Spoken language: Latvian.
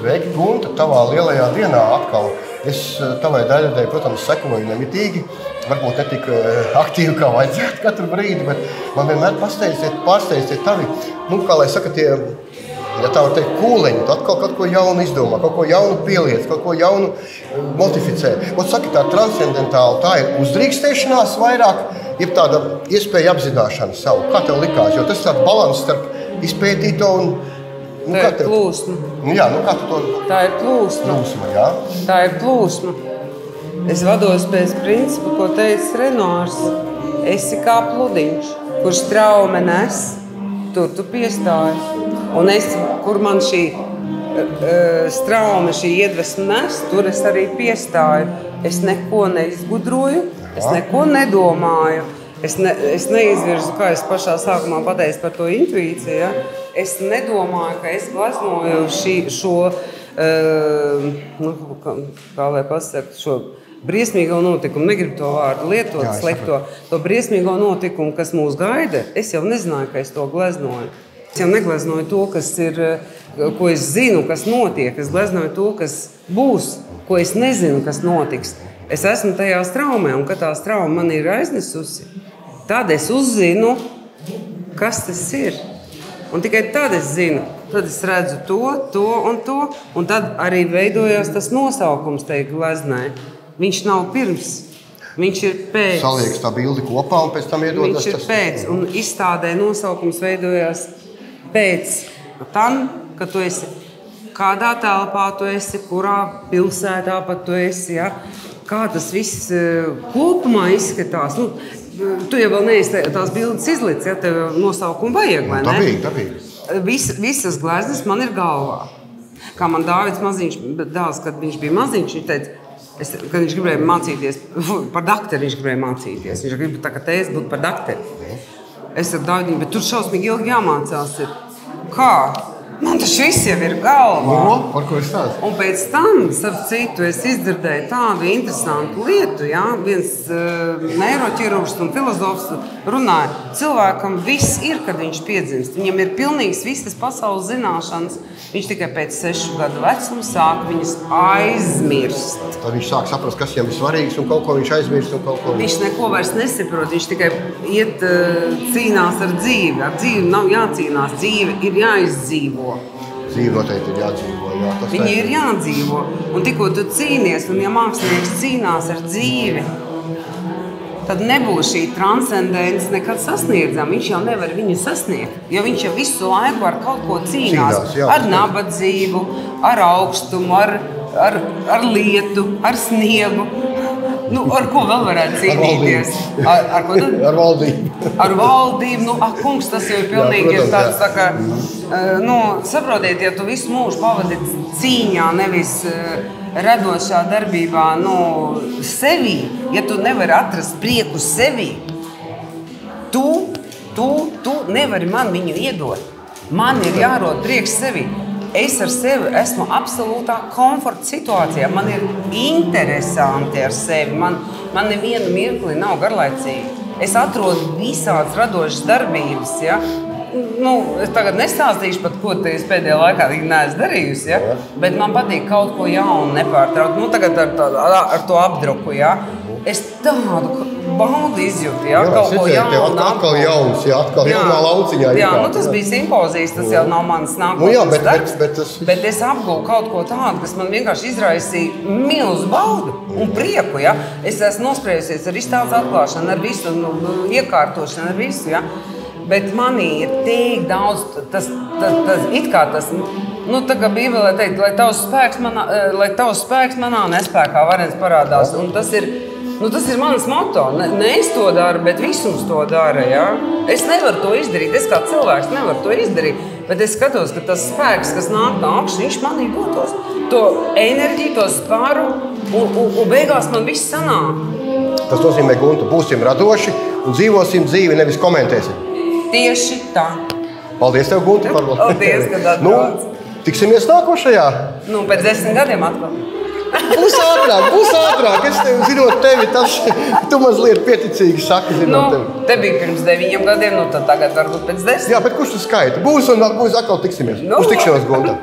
Sveiki, Gunta, tavā lielajā dienā atkal. Es tavai daļradēji, protams, sekoju nemitīgi, varbūt ne tik aktīvi kā vajadzētu katru brīdi, bet man vienmēr pārsteidz tavi, kā lai saka, tie, ja tā var teikt, kūleņi, tu atkal kaut ko jaunu izdomā, kaut ko jaunu pieliec, kaut ko jaunu modificē. Un saki, tā transcendentāla, tā ir uzdrīkstēšanās vairāk, jeb tāda iespēja apzināšana savu. Kā tev likās? Jo tas ir tāds balans starp izpētīto un tā ir plūsma. Jā, kā tu to... Tā ir plūsma. Jā. Tā ir plūsma. Es vados pēc principa, ko teica Renoirs. Esi kā pludiņš, kurš traume nes, tur tu piestāji. Un es, kur man šī straume, šī iedvesma nes, tur es arī piestāju. Es neko neizgudroju, es neko nedomāju. Es neizvirzu, kā es pašā sākumā pateicu par to intuīciju. Ja? Es nedomāju, ka es gleznoju šo, kā lai pasaka, šo briesmīgo notikumu. Negribu to vārdu lietot, slēgto. To briesmīgo notikumu, kas mūs gaida, es jau nezināju, ka es to gleznoju. Es jau negleznoju to, kas ir, ko es zinu, kas notiek. Es gleznoju to, kas būs, ko es nezinu, kas notiks. Es esmu tajā straumē, un kad tā strauma man ir aiznesusi, tad es uzzinu, kas tas ir. Un tikai tad es zinu, tad es redzu to un tad arī veidojās tas nosaukums tai gleznai. Viņš nav pirms, viņš ir pēc. Salieks tā bildi kopā un pēc tam iedodas tas. Viņš ir pēc, un izstādē nosaukums veidojās pēc tam, kad tu esi, kādā telpā tu esi, kurā pilsētā pat tu esi, ja? Kā tas viss kopumā izskatās. Tu jau vēl neesi tās bildes izlicis, ja tev nosaukumu vajag, vai ne? Dabīgi. Visas gleznas man ir galvā. Kā man Dāvids maziņš, dāvs, kad viņš bija maziņš, viņš teica, kad viņš gribēja mācīties, par dakteru viņš gribēja mācīties. Viņš grib tā kā tēs būt par dakteru. Es ar Dāvidu, bet tur šausmīgi ilgi jāmācās ir. Kā? Man tas viss jau ir galvā. Par ko es stāstu? Un pēc tam, starp citu, es izdzirdēju tādu interesantu lietu. Ja? Viens neiroķirurgs un filozofs runāja, cilvēkam viss ir, kad viņš piedzimst. Viņam ir pilnīgs visas pasaules zināšanas. Viņš tikai pēc 6 gadu vecuma sāk viņas aizmirst. Tad viņš sāk saprast, kas viņam ir svarīgs un kaut ko viņš aizmirst. Viņš neko vairs nesaprot, viņš tikai iet cīnās ar dzīvi. Ar dzīvi nav jācīnās, dzīve ir jāizdzīvo. Dzīve noteikti ir jādzīvo. Jā, viņi ir jādzīvo. Un tikko tu cīnies, un ja mākslinieks cīnās ar dzīvi, tad nebūs šī transcendence nekad sasniedzama. Viņš jau nevar viņu sasniegt, jo viņš jau visu laiku ar kaut ko cīnās. Ar nabadzību, ar augstumu, ar lietu, ar sniegu. Ar ko vēl varētu cīnīties? Ar ko tad? Ar valdību. Ar valdību. Kungs, tas jau ir pilnīgi ir tāds, tā kā, saprotiet, ja tu visu mūžu pavadi cīņā, nevis radošā darbībā, sevī, ja tu nevari atrast prieku sevī, tu nevari man viņu iedot. Man ir jārod prieks sevī. Es ar sevi esmu absolūtā komforta situācijā. Man ir interesanti ar sevi. Man nevienu mirkli nav garlaicīgi. Es atrodu visādas radošas darbības, ja? Es tagad nestāstīšu pat, ko es pēdējā laikā neesmu darījusi, ja? Bet man patīk kaut ko jaunu nepārtraukt. Tagad ar to apdruku, ja? Es tādu baudu izjūtu, ja? Kaut ko jaunu. Atkal jauns, ja? Atkal jaunā lauciņā. Jā, tas bija simpozijas, tas jau nav mans nākotnes darbs. Bet es apgūvu kaut ko tādu, kas man vienkārši izraisīja milzu baudu un prieku, ja? Es esmu nosprējusies ar izstādes atklāšanu, ar visu, iekārtošanu, ar visu, ja? Bet manī ir tik daudz, tas it kā tas, tā kā Bībelē teikt, lai tavs spēks manā nespēkā varens parādās. Un tas ir mans moto. Ne es to daru, bet visums to dara. Ja? Es nevaru to izdarīt, es kā cilvēks nevaru to izdarīt. Bet es skatos, ka tas spēks, kas nāk no augšas, viņš manī dotos to enerģiju, to spāru, un beigās man viss sanāk. Tas nozīmē, Gunta, būsim radoši un dzīvosim dzīvi, nevis komentēsim. Tieši tā. Paldies tev, Gunta, par Paldies, kad atbrauc. Tiksimies nākošajā. Pēc 10 gadiem atkal. Būs ātrāk. Es tev, zinot tevi, tu mazliet pieticīgi saki, zinot tevi. Te bija pirms 9 gadiem, tad tagad varbūt pēc 10. Jā, bet kurš tu skaita? Būs un būs atkal tiksimies. Uz tikšanos, Gunta.